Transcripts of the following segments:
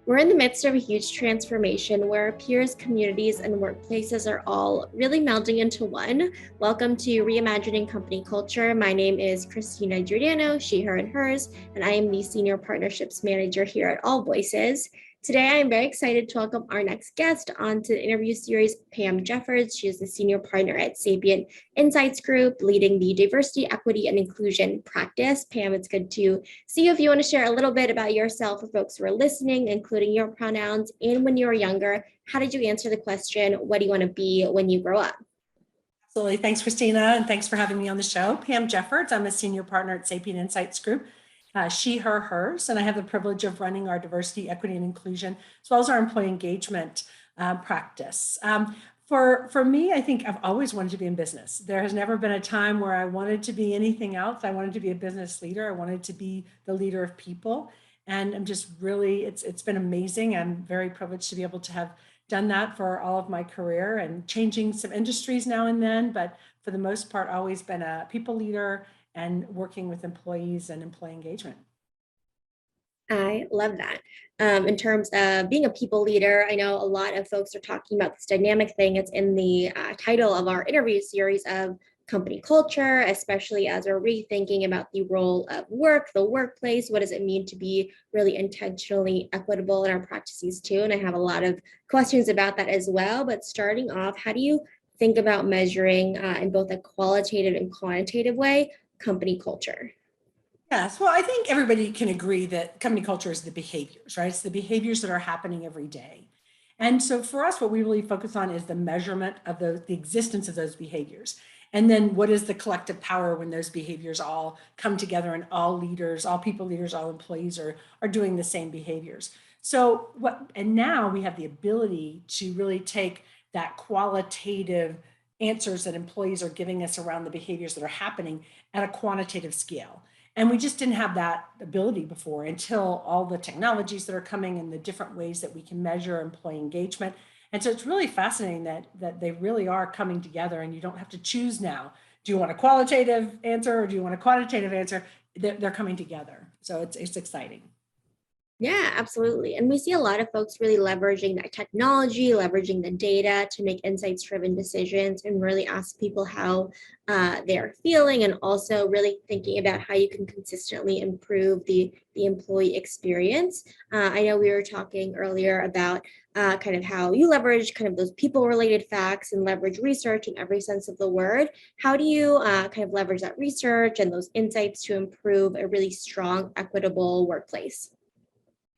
We're in the midst of a huge transformation where peers, communities, and workplaces are all really melding into one. Welcome to Reimagining Company Culture. My name is Christina Giordano, she, her, and hers, and I am the Senior Partnerships Manager here at AllVoices. Today, I am very excited to welcome our next guest onto the interview series, Pam Jeffords. She is the Senior Partner at Sapient Insights Group, leading the Diversity, Equity, and Inclusion practice. Pam, it's good to see you. If you want to share a little bit about yourself for folks who are listening, including your pronouns, and when you were younger, how did you answer the question, what do you want to be when you grow up? Absolutely. Thanks, Christina, and thanks for having me on the show. Pam Jeffords, I'm a senior partner at Sapient Insights Group, she, her, hers, and I have the privilege of running our diversity, equity, and inclusion, as well as our employee engagement practice. For me, I think I've always wanted to be in business. There has never been a time where I wanted to be anything else. I wanted to be a business leader. I wanted to be the leader of people. And I'm just really, it's been amazing. I'm very privileged to be able to have done that for all of my career and changing some industries now and then, but for the most part, always been a people leader and working with employees and employee engagement. I love that. In terms of being a people leader, I know a lot of folks are talking about this dynamic thing. It's in the title of our interview series of company culture, especially as we're rethinking about the role of work, the workplace. What does it mean to be really intentionally equitable in our practices too? And I have a lot of questions about that as well. But starting off, how do you think about measuring in both a qualitative and quantitative way company culture? Yes, well, I think everybody can agree that company culture is the behaviors, right? It's the behaviors that are happening every day. And so for us, what we really focus on is the measurement of the existence of those behaviors. And then what is the collective power when those behaviors all come together and all leaders, all people leaders, all employees are doing the same behaviors. So and now we have the ability to really take that qualitative answers that employees are giving us around the behaviors that are happening at a quantitative scale. And we just didn't have that ability before until all the technologies that are coming and the different ways that we can measure employee engagement. And so it's really fascinating that they really are coming together and you don't have to choose now. Do you want a qualitative answer or do you want a quantitative answer? They're coming together. So it's exciting. Yeah, absolutely. And we see a lot of folks really leveraging that technology, leveraging the data to make insights-driven decisions and really ask people how they are feeling, and also really thinking about how you can consistently improve the employee experience. I know we were talking earlier about kind of how you leverage kind of those people-related facts and leverage research in every sense of the word. How do you kind of leverage that research and those insights to improve a really strong, equitable workplace?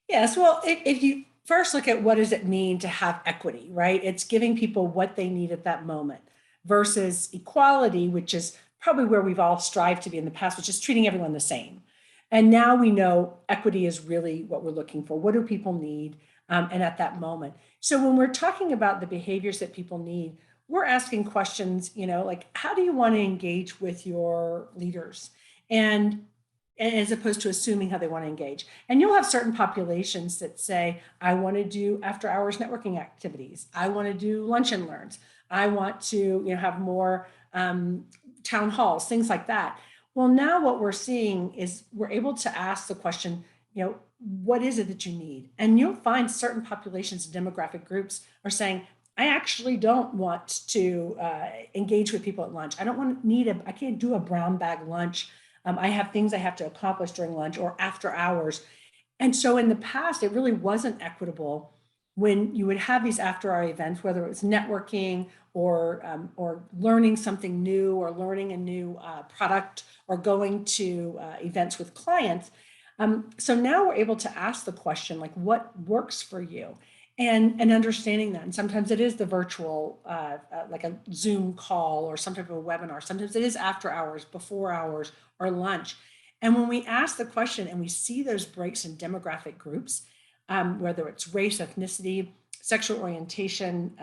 Yes, well, if you first look at what does it mean to have equity, right? It's giving people what they need at that moment versus equality, which is probably where we've all strived to be in the past, which is treating everyone the same. And now we know equity is really what we're looking for. What do people need? And at that moment. So when we're talking about the behaviors that people need, we're asking questions, like how do you want to engage with your leaders? And as opposed to assuming how they want to engage. And you'll have certain populations that say, I want to do after hours networking activities. I want to do lunch and learns. I want to have more town halls, things like that. Well, now what we're seeing is we're able to ask the question, what is it that you need? And you'll find certain populations and demographic groups are saying, I actually don't want to engage with people at lunch. I don't want to I can't do a brown bag lunch. I have things I have to accomplish during lunch or after hours. And so in the past, it really wasn't equitable when you would have these after hour events, whether it was networking or learning something new or learning a new product or going to events with clients. So now we're able to ask the question, like, what works for you? And understanding that. And sometimes it is the virtual, like a Zoom call or some type of a webinar. Sometimes it is after hours, before hours, or lunch. And when we ask the question and we see those breaks in demographic groups, whether it's race, ethnicity, sexual orientation,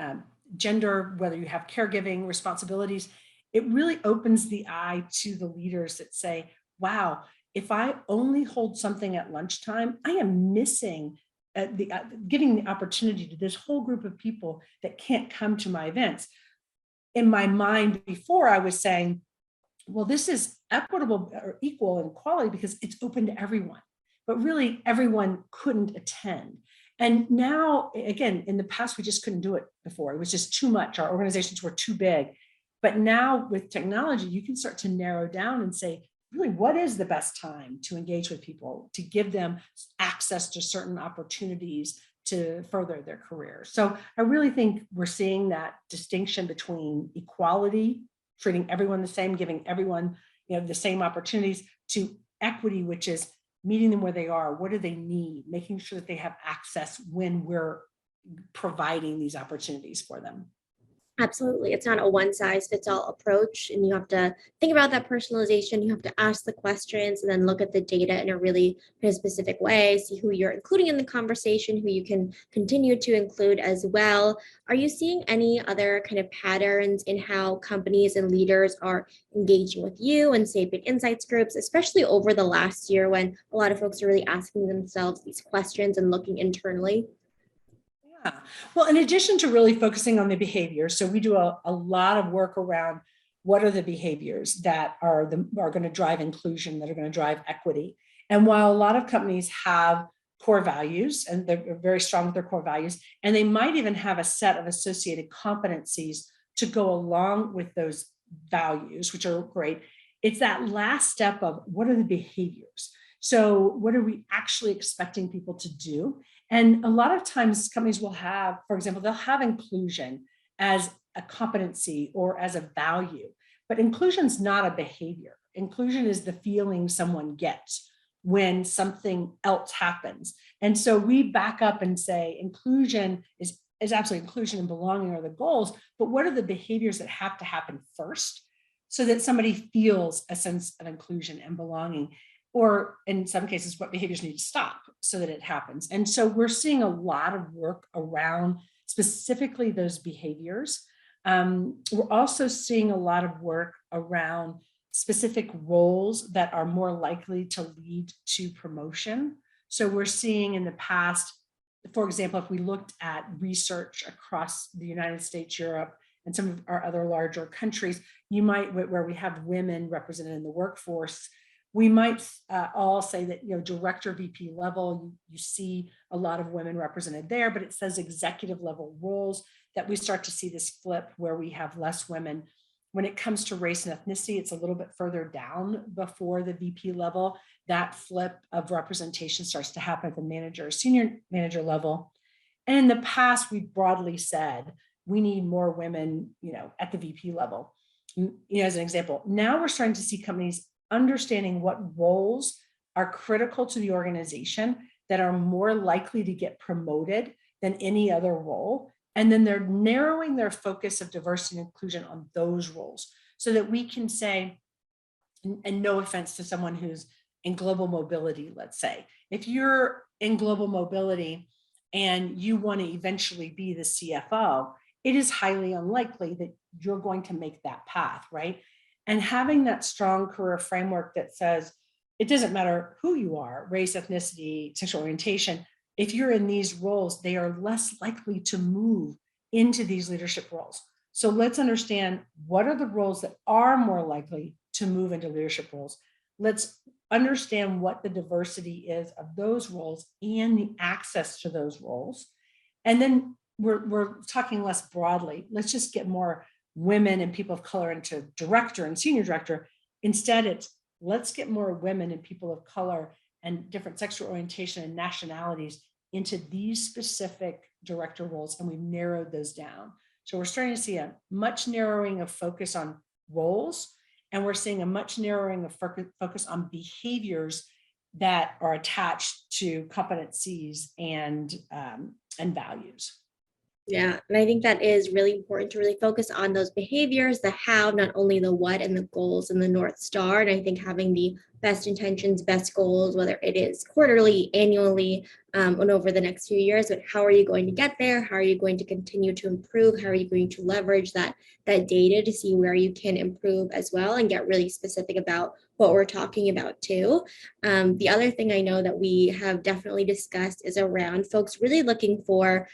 gender, whether you have caregiving responsibilities, it really opens the eye to the leaders that say, wow, if I only hold something at lunchtime, I am missing giving the opportunity to this whole group of people that can't come to my events. In my mind before, I was saying, well, this is equitable or equal in quality because it's open to everyone, but really everyone couldn't attend. And now, again, in the past, we just couldn't do it before. It was just too much. Our organizations were too big. But now with technology, you can start to narrow down and say, really, what is the best time to engage with people, to give them access to certain opportunities to further their career. So I really think we're seeing that distinction between equality, treating everyone the same, giving everyone, the same opportunities, to equity, which is meeting them where they are. What do they need? Making sure that they have access when we're providing these opportunities for them. Absolutely. It's not a one size fits all approach. And you have to think about that personalization. You have to ask the questions and then look at the data in a really kind of specific way, see who you're including in the conversation, who you can continue to include as well. Are you seeing any other kind of patterns in how companies and leaders are engaging with you and Sapient Insights groups, especially over the last year when a lot of folks are really asking themselves these questions and looking internally? Yeah. Well, in addition to really focusing on the behavior, so we do a lot of work around what are the behaviors that are going to drive inclusion, that are going to drive equity. And while a lot of companies have core values and they're very strong with their core values, and they might even have a set of associated competencies to go along with those values, which are great, it's that last step of what are the behaviors? So what are we actually expecting people to do? And a lot of times companies will have, for example, they'll have inclusion as a competency or as a value, but inclusion is not a behavior. Inclusion is the feeling someone gets when something else happens. And so we back up and say inclusion is absolutely, inclusion and belonging are the goals, but what are the behaviors that have to happen first so that somebody feels a sense of inclusion and belonging? Or in some cases, what behaviors need to stop so that it happens. And so we're seeing a lot of work around specifically those behaviors. We're also seeing a lot of work around specific roles that are more likely to lead to promotion. So we're seeing in the past, for example, if we looked at research across the United States, Europe, and some of our other larger countries, you might, where we have women represented in the workforce, we might all say that, director, VP level, you see a lot of women represented there, but it says executive level roles that we start to see this flip where we have less women. When it comes to race and ethnicity, it's a little bit further down before the VP level. That flip of representation starts to happen at the manager, senior manager level. And in the past, we broadly said, we need more women, at the VP level. As an example, now we're starting to see companies understanding what roles are critical to the organization that are more likely to get promoted than any other role. And then they're narrowing their focus of diversity and inclusion on those roles so that we can say, and no offense to someone who's in global mobility, let's say, if you're in global mobility and you want to eventually be the CFO, it is highly unlikely that you're going to make that path, right? And having that strong career framework that says, it doesn't matter who you are, race, ethnicity, sexual orientation, if you're in these roles, they are less likely to move into these leadership roles. So let's understand what are the roles that are more likely to move into leadership roles. Let's understand what the diversity is of those roles and the access to those roles. And then we're talking less broadly. Let's just get more women and people of color into director and senior director. Instead, it's let's get more women and people of color and different sexual orientation and nationalities into these specific director roles, and we've narrowed those down. So we're starting to see a much narrowing of focus on roles, and we're seeing a much narrowing of focus on behaviors that are attached to competencies and values. Yeah, and I think that is really important to really focus on those behaviors, the how, not only the what and the goals and the North Star. And I think having the best intentions, best goals, whether it is quarterly, annually, and over the next few years, but how are you going to get there? How are you going to continue to improve? How are you going to leverage that data to see where you can improve as well and get really specific about what we're talking about too. The other thing I know that we have definitely discussed is around folks really looking for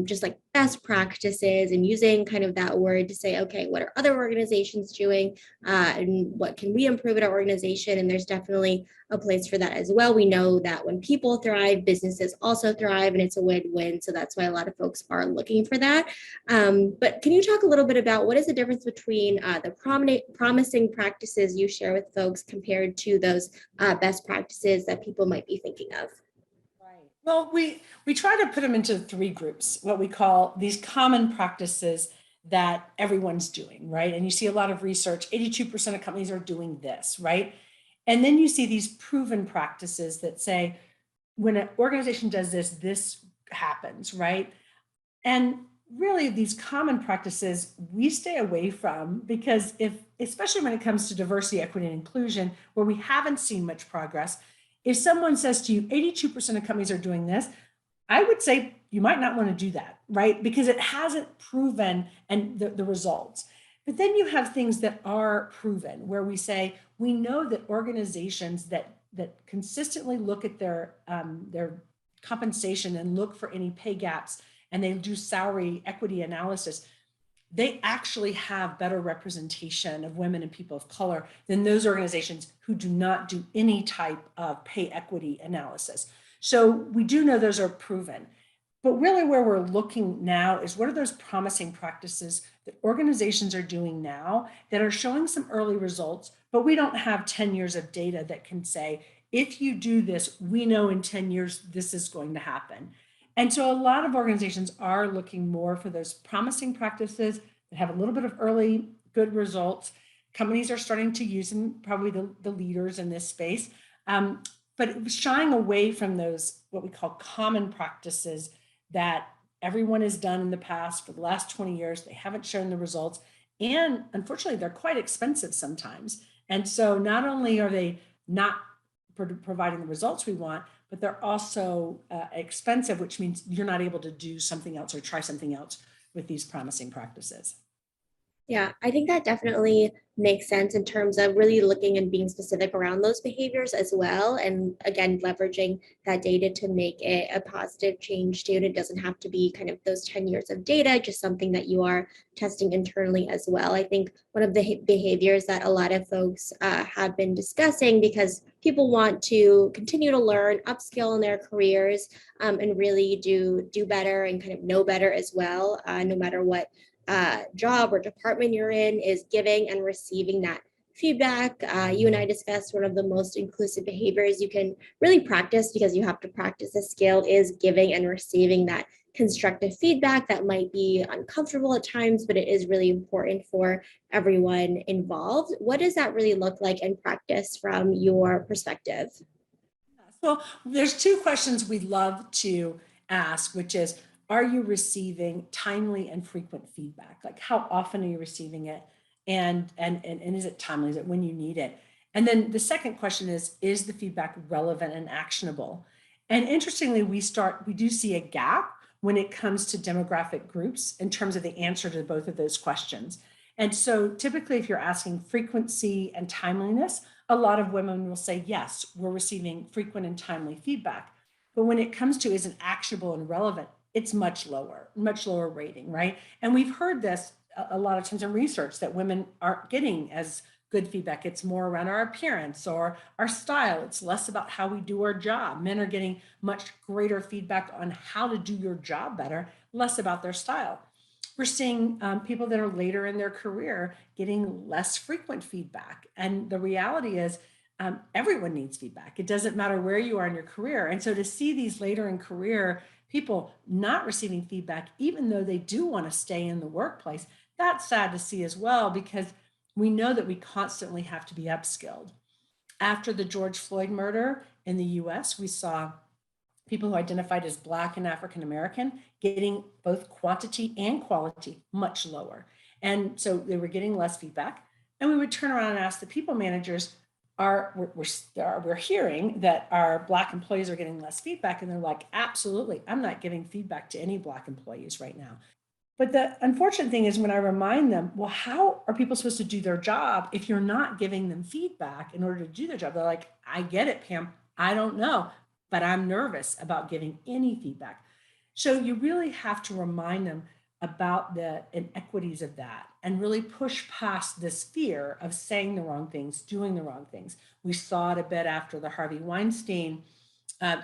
just like best practices and using kind of that word to say, okay, what are other organizations doing, and what can we improve at our organization? And there's definitely a place for that as well. We know that when people thrive, businesses also thrive, and it's a win-win. So that's why a lot of folks are looking for that. But can you talk a little bit about what is the difference between the promising practices you share with folks compared to those best practices that people might be thinking of? Right. Well, we try to put them into three groups, what we call these common practices that everyone's doing, right? And you see a lot of research, 82% of companies are doing this, right? And then you see these proven practices that say, when an organization does this, this happens, right? And really, these common practices we stay away from because especially when it comes to diversity, equity, and inclusion, where we haven't seen much progress, if someone says to you, 82% of companies are doing this, I would say you might not want to do that, right? Because it hasn't proven and the results. But then you have things that are proven where we say, we know that organizations that consistently look at their compensation and look for any pay gaps, and they do salary equity analysis, they actually have better representation of women and people of color than those organizations who do not do any type of pay equity analysis. So we do know those are proven. But really where we're looking now is, what are those promising practices that organizations are doing now that are showing some early results, but we don't have 10 years of data that can say, if you do this, we know in 10 years this is going to happen. And so a lot of organizations are looking more for those promising practices that have a little bit of early good results. Companies are starting to use them, probably the leaders in this space, but shying away from those, what we call common practices that everyone has done in the past for the last 20 years. They haven't shown the results. And unfortunately, they're quite expensive sometimes. And so not only are they not providing the results we want, but they're also expensive, which means you're not able to do something else or try something else with these promising practices. Yeah, I think that definitely makes sense in terms of really looking and being specific around those behaviors as well. And again, leveraging that data to make it a positive change too. And it doesn't have to be kind of those 10 years of data, just something that you are testing internally as well. I think one of the behaviors that a lot of folks have been discussing, because people want to continue to learn, upskill in their careers, and really do better and kind of know better as well, no matter what job or department you're in, is giving and receiving that feedback. You and I discussed one of the most inclusive behaviors you can really practice, because you have to practice the skill, is giving and receiving that constructive feedback that might be uncomfortable at times, but it is really important for everyone involved. What does that really look like in practice from your perspective? Well, there's two questions we love to ask, which is, are you receiving timely and frequent feedback? Like, how often are you receiving it? And is it timely? Is it when you need it? And then the second question is the feedback relevant and actionable? And interestingly, we do see a gap when it comes to demographic groups in terms of the answer to both of those questions. And so typically, if you're asking frequency and timeliness, a lot of women will say, yes, we're receiving frequent and timely feedback. But when it comes to is it actionable and relevant, it's much lower rating, right? And we've heard this a lot of times in research, that women aren't getting as good feedback. It's more around our appearance or our style. It's less about how we do our job. Men are getting much greater feedback on how to do your job better, less about their style. We're seeing people that are later in their career getting less frequent feedback. And the reality is, everyone needs feedback. It doesn't matter where you are in your career. And so to see these later in career people not receiving feedback, even though they do want to stay in the workplace, that's sad to see as well, because we know that we constantly have to be upskilled. After the George Floyd murder in the US, we saw people who identified as Black and African American getting both quantity and quality much lower. And so they were getting less feedback. And we would turn around and ask the people managers, we're hearing that our Black employees are getting less feedback. And they're like, absolutely, I'm not giving feedback to any Black employees right now. But the unfortunate thing is, when I remind them, well, how are people supposed to do their job if you're not giving them feedback in order to do their job? They're like, I get it, Pam. I don't know, but I'm nervous about giving any feedback. So you really have to remind them about the inequities of that and really push past this fear of saying the wrong things, doing the wrong things. We saw it a bit after the Harvey Weinstein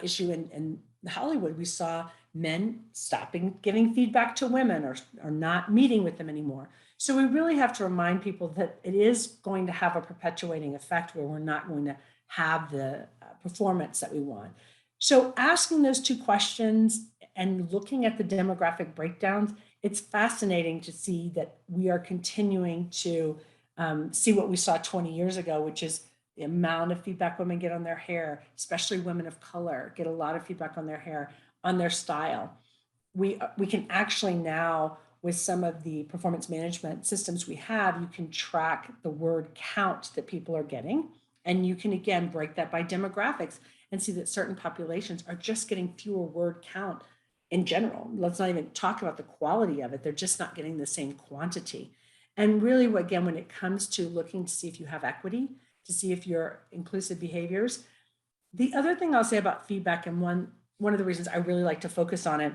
issue in Hollywood. We saw men stopping giving feedback to women or not meeting with them anymore. So we really have to remind people that it is going to have a perpetuating effect where we're not going to have the performance that we want. So asking those two questions and looking at the demographic breakdowns, it's fascinating to see that we are continuing to see what we saw 20 years ago, which is the amount of feedback women get on their hair, especially women of color, get a lot of feedback on their hair, on their style. We can actually now, with some of the performance management systems we have, you can track the word count that people are getting. And you can, again, break that by demographics and see that certain populations are just getting fewer word count in general. Let's not even talk about the quality of it. They're just not getting the same quantity. And really, again, when it comes to looking to see if you have equity, to see if you're inclusive behaviors, the other thing I'll say about feedback, and one of the reasons I really like to focus on it,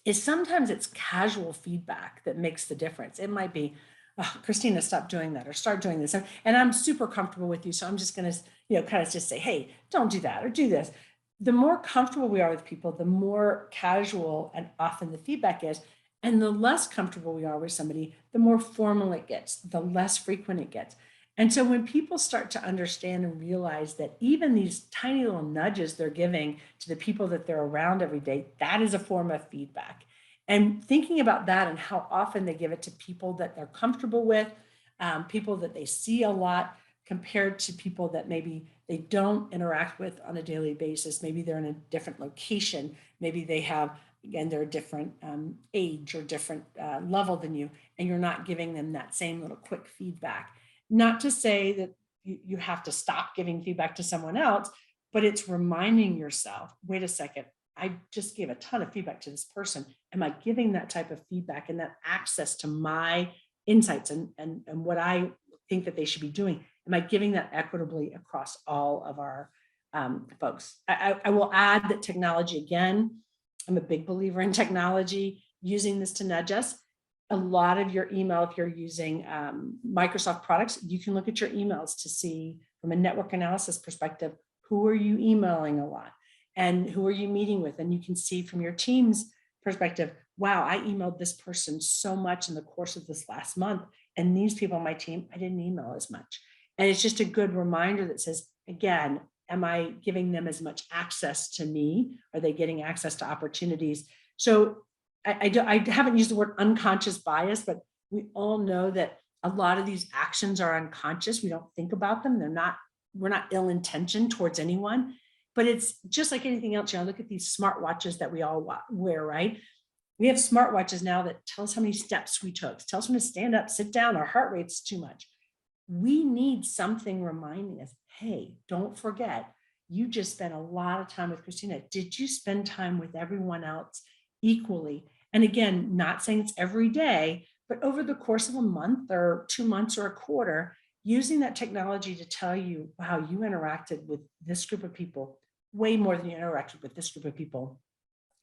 is sometimes it's casual feedback that makes the difference. It might be, oh, Christina, stop doing that or start doing this. And I'm super comfortable with you. So I'm just going to, kind of just say, hey, don't do that or do this. The more comfortable we are with people, the more casual and often the feedback is. And the less comfortable we are with somebody, the more formal it gets, the less frequent it gets. And so when people start to understand and realize that even these tiny little nudges they're giving to the people that they're around every day, that is a form of feedback. And thinking about that and how often they give it to people that they're comfortable with, people that they see a lot, compared to people that maybe they don't interact with on a daily basis. Maybe they're in a different location. Maybe they have, again, they're a different age or different level than you, and you're not giving them that same little quick feedback. Not to say that you have to stop giving feedback to someone else, but it's reminding yourself, wait a second, I just gave a ton of feedback to this person. Am I giving that type of feedback and that access to my insights and what I think that they should be doing? Am I giving that equitably across all of our folks? I will add that technology, again, I'm a big believer in technology, using this to nudge us. A lot of your email, if you're using Microsoft products, you can look at your emails to see from a network analysis perspective, who are you emailing a lot and who are you meeting with? And you can see from your team's perspective, wow, I emailed this person so much in the course of this last month. And these people on my team, I didn't email as much. And it's just a good reminder that says, again, am I giving them as much access to me? Are they getting access to opportunities? So I haven't used the word unconscious bias, but we all know that a lot of these actions are unconscious. We don't think about them. We're not ill-intentioned towards anyone, but it's just like anything else. Look at these smartwatches that we all wear, right? We have smartwatches now that tell us how many steps we took, tell us when to stand up, sit down, our heart rate's too much. We need something reminding us, hey, don't forget, you just spent a lot of time with Christina. Did you spend time with everyone else equally? And again, not saying it's every day, but over the course of a month or 2 months or a quarter, using that technology to tell you, wow, you interacted with this group of people way more than you interacted with this group of people.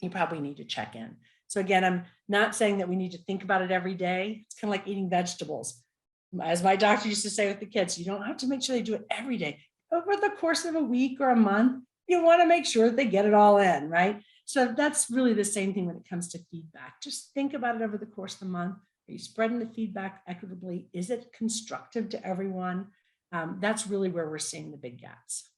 You probably need to check in. So again, I'm not saying that we need to think about it every day. It's kind of like eating vegetables. As my doctor used to say with the kids, you don't have to make sure they do it every day. Over the course of a week or a month, you want to make sure that they get it all in, right? So that's really the same thing when it comes to feedback. Just think about it over the course of the month. Are you spreading the feedback equitably? Is it constructive to everyone? That's really where we're seeing the big gaps.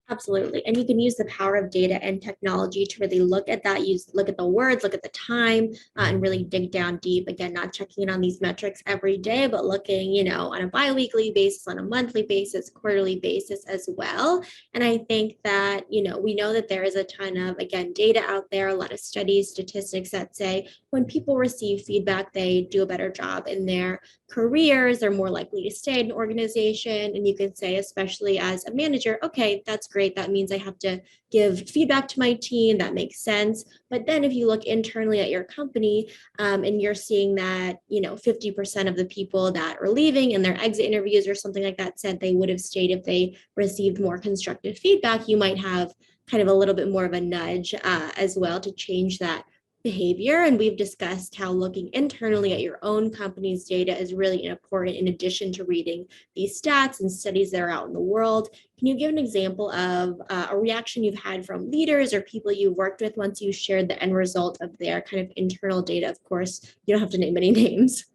Absolutely. And you can use the power of data and technology to really look at that, look at the words, look at the time, and really dig down deep. Again, not checking in on these metrics every day, but looking, on a biweekly basis, on a monthly basis, quarterly basis as well. And I think that, we know that there is a ton of, again, data out there, a lot of studies, statistics that say when people receive feedback, they do a better job in their careers, they're more likely to stay in an organization. And you can say, especially as a manager, okay, that's great. That means I have to give feedback to my team. That makes sense. But then if you look internally at your company and you're seeing that, 50% of the people that are leaving in their exit interviews or something like that said they would have stayed if they received more constructive feedback, you might have kind of a little bit more of a nudge as well to change that behavior. And we've discussed how looking internally at your own company's data is really important in addition to reading these stats and studies that are out in the world. Can you give an example of a reaction you've had from leaders or people you've worked with once you shared the end result of their kind of internal data? Of course, you don't have to name any names.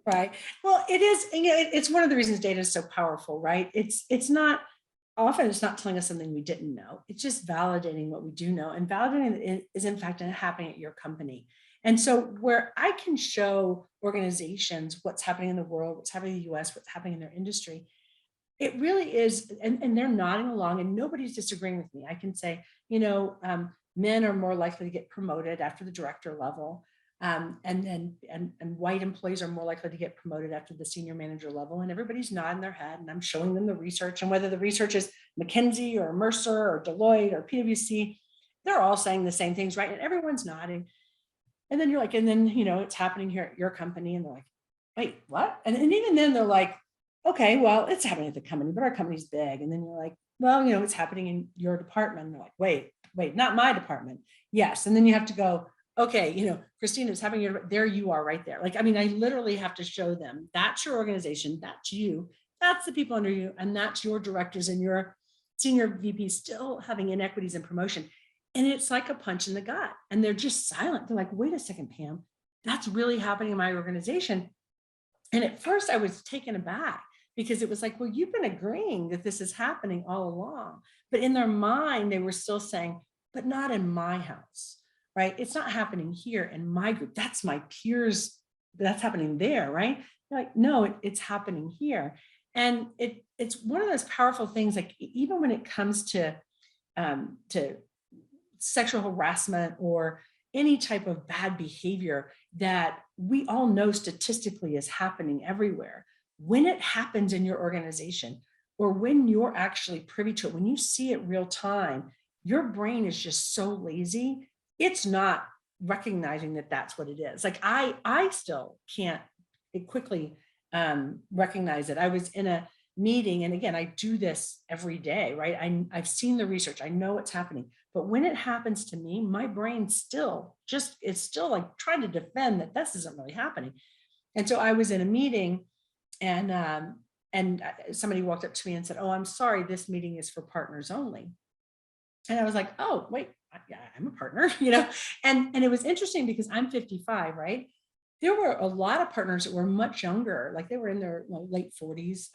Right. Well, it is, it's one of the reasons data is so powerful, right? It's not, often it's not telling us something we didn't know. It's just validating what we do know, and validating it is in fact happening at your company. And so where I can show organizations what's happening in the world, what's happening in the US, what's happening in their industry, it really is, and they're nodding along and nobody's disagreeing with me. I can say, men are more likely to get promoted after the director level. And white employees are more likely to get promoted after the senior manager level, and everybody's nodding their head, and I'm showing them the research, and whether the research is McKinsey or Mercer or Deloitte or PwC, they're all saying the same things, right? And everyone's nodding. And then you're like, and then, it's happening here at your company. And they're like, wait, what? And even then they're like, okay, well, it's happening at the company, but our company's big. And then you're like, well, it's happening in your department. And they're like, wait, not my department. Yes. And then you have to go, okay, Christina, it's happening here. There you are right there. Like, I mean, I literally have to show them that's your organization, that's you, that's the people under you, and that's your directors and your senior VP still having inequities in promotion. And it's like a punch in the gut. And they're just silent. They're like, wait a second, Pam, that's really happening in my organization. And at first I was taken aback because it was like, well, you've been agreeing that this is happening all along. But in their mind, they were still saying, but not in my house, right? It's not happening here in my group. That's my peers. That's happening there, right? They're like, no, it's happening here. And it's one of those powerful things, like even when it comes to sexual harassment or any type of bad behavior that we all know statistically is happening everywhere. When it happens in your organization, or when you're actually privy to it, when you see it real time, your brain is just so lazy. It's not recognizing that that's what it is. Like I still can't quickly recognize it. I was in a meeting, and again, I do this every day, right? I've seen the research. I know what's happening. But when it happens to me, my brain it's still like trying to defend that this isn't really happening. And so I was in a meeting, and somebody walked up to me and said, oh, I'm sorry, this meeting is for partners only. And I was like, oh, wait, yeah, I'm a partner, and it was interesting because I'm 55, right? There were a lot of partners that were much younger, like they were in their late 40s,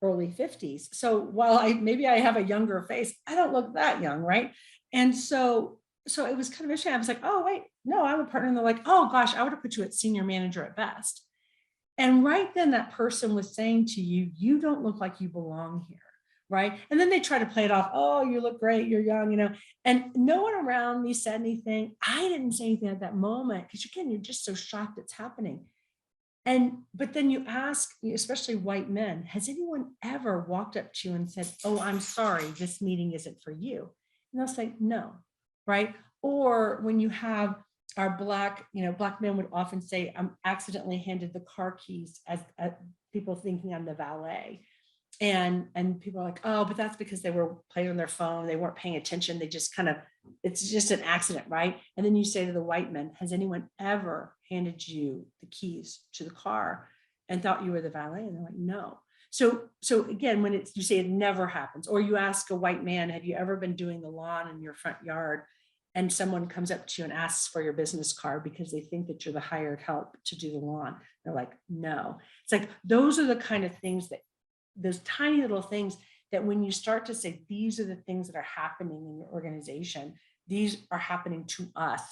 early 50s. So while maybe I have a younger face, I don't look that young, right? And so it was kind of interesting. I was like, oh, wait, no, I'm a partner. And they're like, oh gosh, I would have put you at senior manager at best. And right then that person was saying to you, you don't look like you belong here, right? And then they try to play it off, oh, you look great, you're young, and no one around me said anything. I didn't say anything at that moment because again, you're just so shocked it's happening. But then you ask, especially white men, has anyone ever walked up to you and said, oh, I'm sorry, this meeting isn't for you? And they'll say, no, right? Or when you have our black men would often say, I'm accidentally handed the car keys as people thinking I'm the valet. And people are like, oh, but that's because they were playing on their phone. They weren't paying attention. They just it's just an accident, right? And then you say to the white men, has anyone ever handed you the keys to the car and thought you were the valet? And they're like, no. So again, when you say it never happens, or you ask a white man, have you ever been doing the lawn in your front yard? And someone comes up to you and asks for your business card because they think that you're the hired help to do the lawn. They're like, no. It's like, those are the kind of things those tiny little things that when you start to say, these are the things that are happening in your organization, these are happening to us.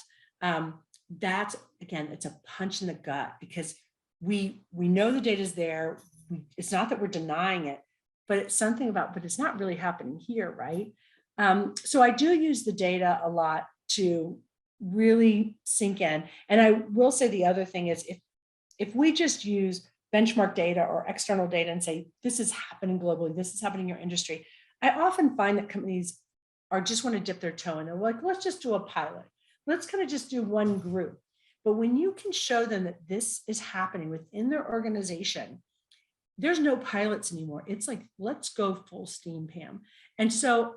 That's, again, it's a punch in the gut because we know the data is there. It's not that we're denying it, but it's something about, but it's not really happening here, right? So I do use the data a lot to really sink in. And I will say the other thing is if we just use benchmark data or external data and say, this is happening globally, this is happening in your industry, I often find that companies just want to dip their toe in. They're like, let's just do a pilot. Let's kind of just do one group. But when you can show them that this is happening within their organization, there's no pilots anymore. It's like, let's go full steam, Pam. And so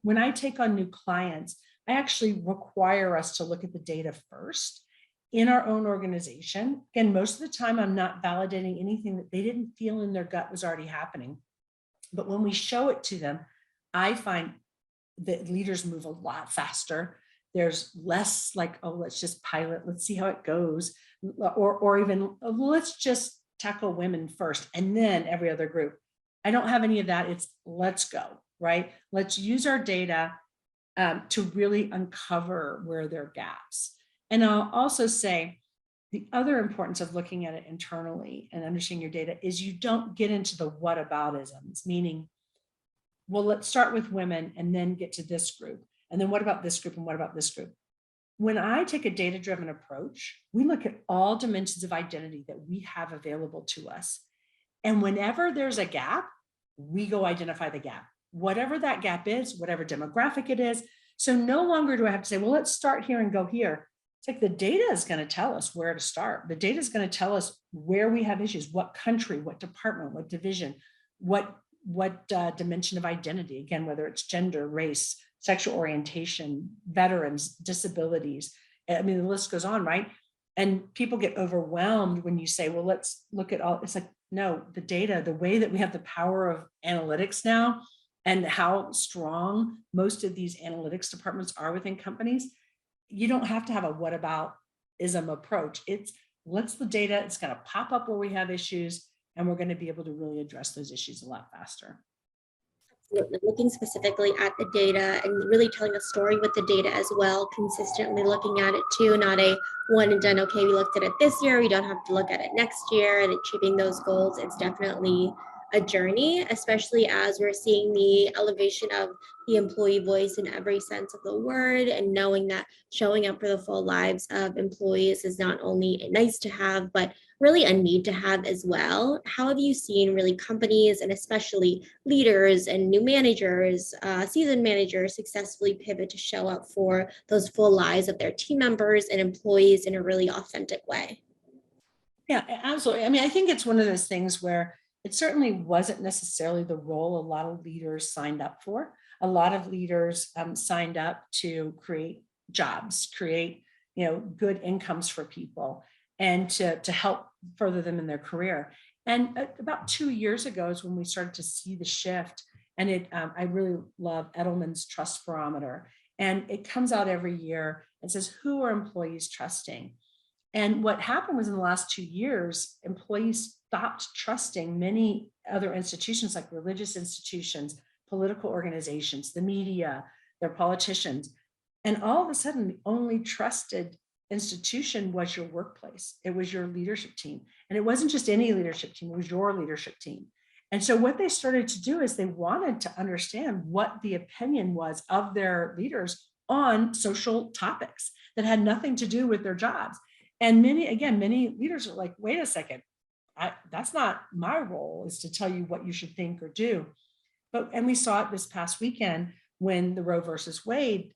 when I take on new clients, I actually require us to look at the data first in our own organization. Again, most of the time, I'm not validating anything that they didn't feel in their gut was already happening. But when we show it to them, I find that leaders move a lot faster. There's less like, oh, let's just pilot, let's see how it goes. Or even, oh, let's just tackle women first and then every other group. I don't have any of that. It's let's go, right? Let's use our data to really uncover where there are gaps. And I'll also say the other importance of looking at it internally and understanding your data is you don't get into the whataboutisms, meaning, well, let's start with women and then get to this group. And then what about this group and what about this group? When I take a data-driven approach, we look at all dimensions of identity that we have available to us. And whenever there's a gap, we go identify the gap, whatever that gap is, whatever demographic it is. So no longer do I have to say, well, let's start here and go here. It's like the data is going to tell us where to start. The data is going to tell us where we have issues, what country, what department, what division, what dimension of identity, again, whether it's gender, race, sexual orientation, veterans, disabilities. I mean, the list goes on, right? And people get overwhelmed when you say, well, let's look at all. It's like, no, the data, the way that we have the power of analytics now and how strong most of these analytics departments are within companies, you don't have to have a whataboutism approach. It's let's the data, it's going to pop up where we have issues, and we're going to be able to really address those issues a lot faster. Looking specifically at the data and really telling a story with the data as well, consistently looking at it too, not a one and done, okay, we looked at it this year, we don't have to look at it next year, and achieving those goals. It's definitely a journey, especially as we're seeing the elevation of the employee voice in every sense of the word, and knowing that showing up for the full lives of employees is not only nice to have, but really a need to have as well. How have you seen really companies and especially leaders and new managers, seasoned managers successfully pivot to show up for those full lives of their team members and employees in a really authentic way? Yeah, absolutely. I mean, I think it's one of those things where it certainly wasn't necessarily the role a lot of leaders signed up for. A lot of leaders signed up to create jobs, create good incomes for people, and to help further them in their career. And about 2 years ago is when we started to see the shift. And I really love Edelman's Trust Barometer, and it comes out every year and says, who are employees trusting? And what happened was in the last 2 years, employees stopped trusting many other institutions like religious institutions, political organizations, the media, their politicians. And all of a sudden, the only trusted institution was your workplace. It was your leadership team. And it wasn't just any leadership team, it was your leadership team. And so what they started to do is they wanted to understand what the opinion was of their leaders on social topics that had nothing to do with their jobs. And many leaders are like, wait a second, that's not my role, is to tell you what you should think or do. And we saw it this past weekend when the Roe versus Wade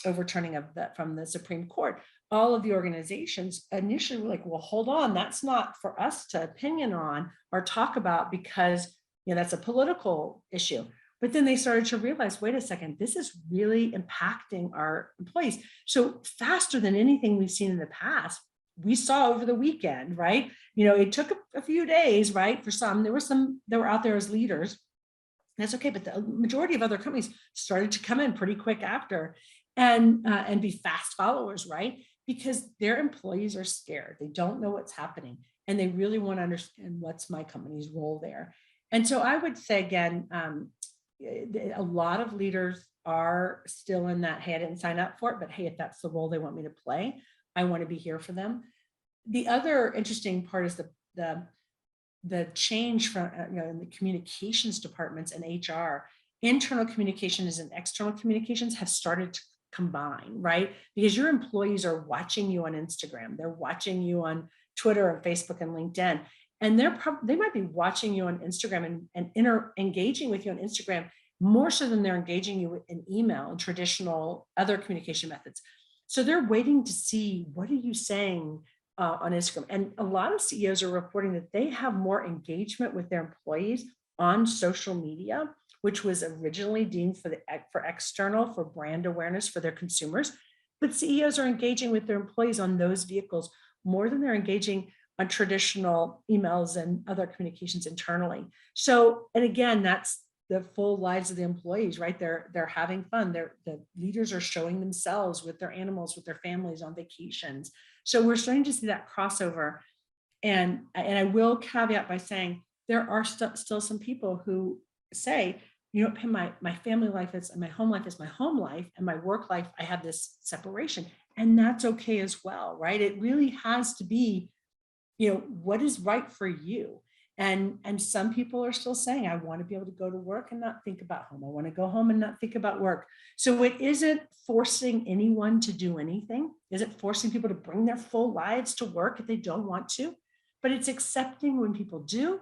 overturning from the Supreme Court. All of the organizations initially were like, well, hold on, that's not for us to opinion on or talk about because that's a political issue. But then they started to realize, wait a second, this is really impacting our employees. So faster than anything we've seen in the past, we saw over the weekend, right? It took a few days, right? For some, there were some that were out there as leaders. That's okay, but the majority of other companies started to come in pretty quick after and be fast followers, right? Because their employees are scared. They don't know what's happening, and they really want to understand what's my company's role there. And so I would say, again, a lot of leaders are still in that, hey, I didn't sign up for it, but hey, if that's the role they want me to play, I want to be here for them. The other interesting part is the change from in the communications departments and HR. Internal communications and external communications have started to combine, right? Because your employees are watching you on Instagram, they're watching you on Twitter and Facebook and LinkedIn, and they might be watching you on Instagram and engaging with you on Instagram more so than they're engaging you in email and traditional other communication methods. So they're waiting to see, what are you saying on Instagram? And a lot of CEOs are reporting that they have more engagement with their employees on social media, which was originally deemed for external, for brand awareness for their consumers. But CEOs are engaging with their employees on those vehicles more than they're engaging on traditional emails and other communications internally. So, and again, that's the full lives of the employees, right? They're having fun. The leaders are showing themselves with their animals, with their families on vacations. So we're starting to see that crossover. And I will caveat by saying there are still some people who say, you know, Pam, my family life is, and my home life is my home life, and my work life, I have this separation. And that's okay as well, right? It really has to be, you know, what is right for you. And some people are still saying, I want to be able to go to work and not think about home. I want to go home and not think about work. So it isn't forcing anyone to do anything. Isn't forcing people to bring their full lives to work if they don't want to, but it's accepting when people do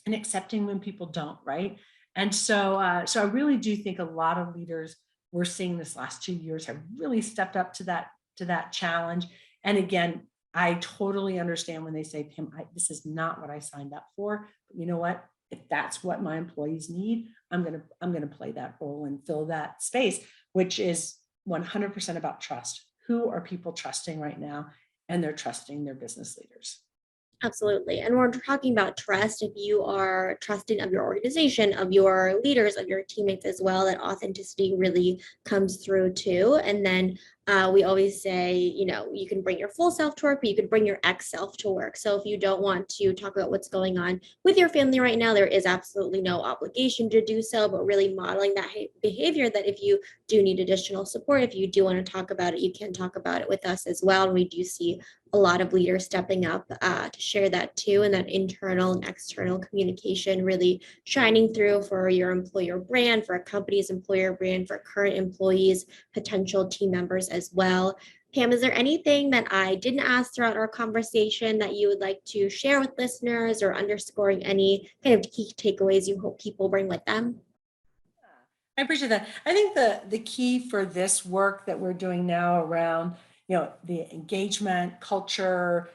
and accepting when people don't, right? And so I really do think a lot of leaders we're seeing this last 2 years have really stepped up to that challenge. And again, I totally understand when they say, Pam, this is not what I signed up for. But you know what? If that's what my employees need, I'm gonna play that role and fill that space, which is 100% about trust. Who are people trusting right now? And they're trusting their business leaders. Absolutely. And we're talking about trust. If you are trusting of your organization, of your leaders, of your teammates as well, that authenticity really comes through too. And then we always say, you know, you can bring your full self to work, but you can bring your ex self to work. So if you don't want to talk about what's going on with your family right now, there is absolutely no obligation to do so, but really modeling that behavior that if you do need additional support, if you do want to talk about it, you can talk about it with us as well. And we do see a lot of leaders stepping up to share that too, and that internal and external communication really shining through for your employer brand, for a company's employer brand, for current employees, potential team members as well. Pam, is there anything that I didn't ask throughout our conversation that you would like to share with listeners, or underscoring any kind of key takeaways you hope people bring with them? I appreciate that. I think the key for this work that we're doing now around, you know, the engagement, culture,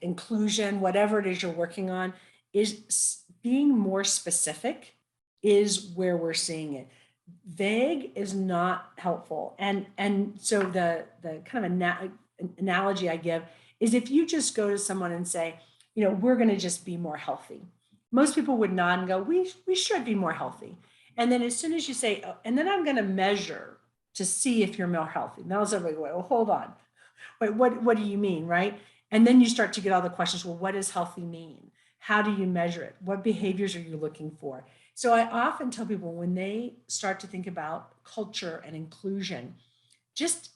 inclusion, whatever it is you're working on, is being more specific is where we're seeing it. Vague is not helpful. And so the kind of analogy I give is if you just go to someone and say, you know, we're going to just be more healthy. Most people would nod and go, we should be more healthy. And then as soon as you say, oh, and then I'm going to measure to see if you're more healthy. Now everybody go, well, hold on. Wait, what do you mean, right? And then you start to get all the questions. Well, what does healthy mean? How do you measure it? What behaviors are you looking for? So I often tell people when they start to think about culture and inclusion, just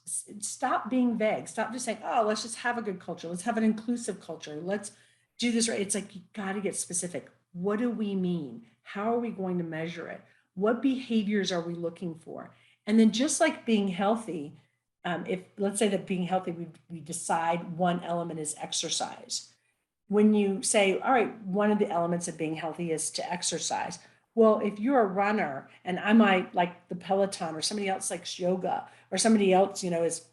stop being vague. Stop just saying, oh, let's just have a good culture. Let's have an inclusive culture. Let's do this right. It's like, you got to get specific. What do we mean? How are we going to measure it? What behaviors are we looking for? And then just like being healthy, if let's say that being healthy, we decide one element is exercise. When you say, all right, one of the elements of being healthy is to exercise. Well, if you're a runner and I might like the Peloton, or somebody else likes yoga, or somebody else, you know, is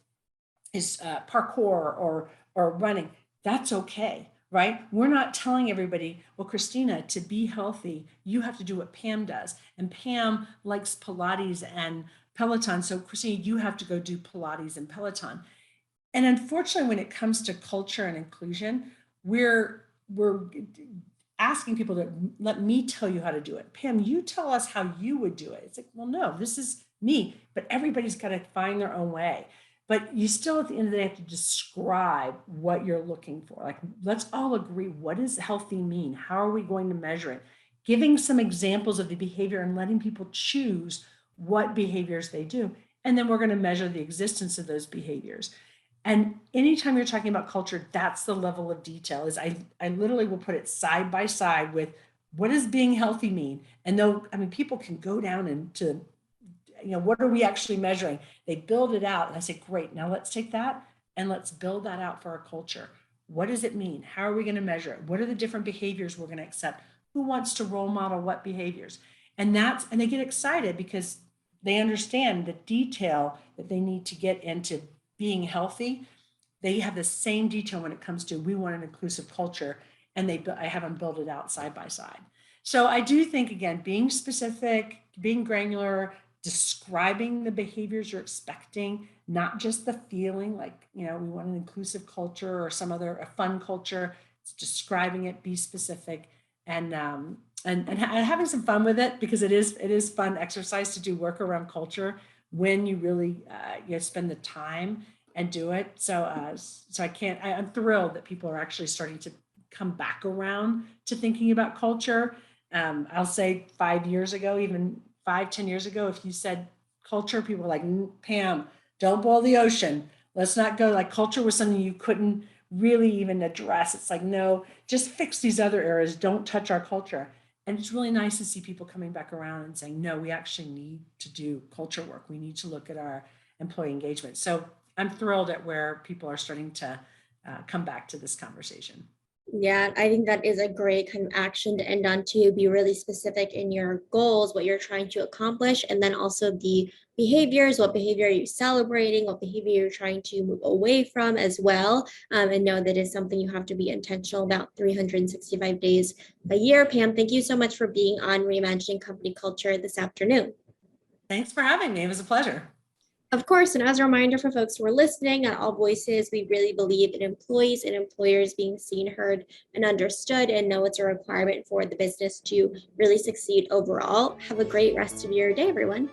parkour or running, that's okay, right? We're not telling everybody, well, Christina, to be healthy, you have to do what Pam does. And Pam likes Pilates and Peloton. So Christina, you have to go do Pilates and Peloton. And unfortunately, when it comes to culture and inclusion, we're asking people to let me tell you how to do it. Pam, you tell us how you would do it. It's like, well, no, this is me, but everybody's got to find their own way. But you still, at the end of the day, have to describe what you're looking for. Like, let's all agree, what does healthy mean? How are we going to measure it? Giving some examples of the behavior and letting people choose what behaviors they do. And then we're going to measure the existence of those behaviors. And anytime you're talking about culture, that's the level of detail. Is I literally will put it side by side with what does being healthy mean? And though, I mean, people can go down into, you know, what are we actually measuring? They build it out. And I say, great, now let's take that and let's build that out for our culture. What does it mean? How are we going to measure it? What are the different behaviors we're going to accept? Who wants to role model what behaviors? And they get excited because they understand the detail that they need to get into being healthy. They have the same detail when it comes to, we want an inclusive culture, and I have them build it out side by side. So I do think, again, being specific, being granular, describing the behaviors you're expecting, not just the feeling like, we want an inclusive culture or some other a fun culture. It's describing it, be specific, and having some fun with it, because it is fun exercise to do work around culture when you really spend the time and do it. So I'm thrilled that people are actually starting to come back around to thinking about culture. I'll say 5 years ago, even 5, 10 years ago, if you said culture, people were like, Pam, don't boil the ocean. Let's not go. Like, culture was something you couldn't really even address. It's like, no, just fix these other areas. Don't touch our culture. And it's really nice to see people coming back around and saying, no, we actually need to do culture work. We need to look at our employee engagement. So I'm thrilled at where people are starting to come back to this conversation. Yeah, I think that is a great kind of action to end on, to be really specific in your goals, what you're trying to accomplish, and then also the behaviors, what behavior are you celebrating, what behavior you're trying to move away from as well. And know that is something you have to be intentional about 365 days a year. Pam, thank you so much for being on Reimagining Company Culture this afternoon. Thanks for having me. It was a pleasure. Of course, and as a reminder for folks who are listening at AllVoices, we really believe in employees and employers being seen, heard, and understood, and know it's a requirement for the business to really succeed overall. Have a great rest of your day, everyone.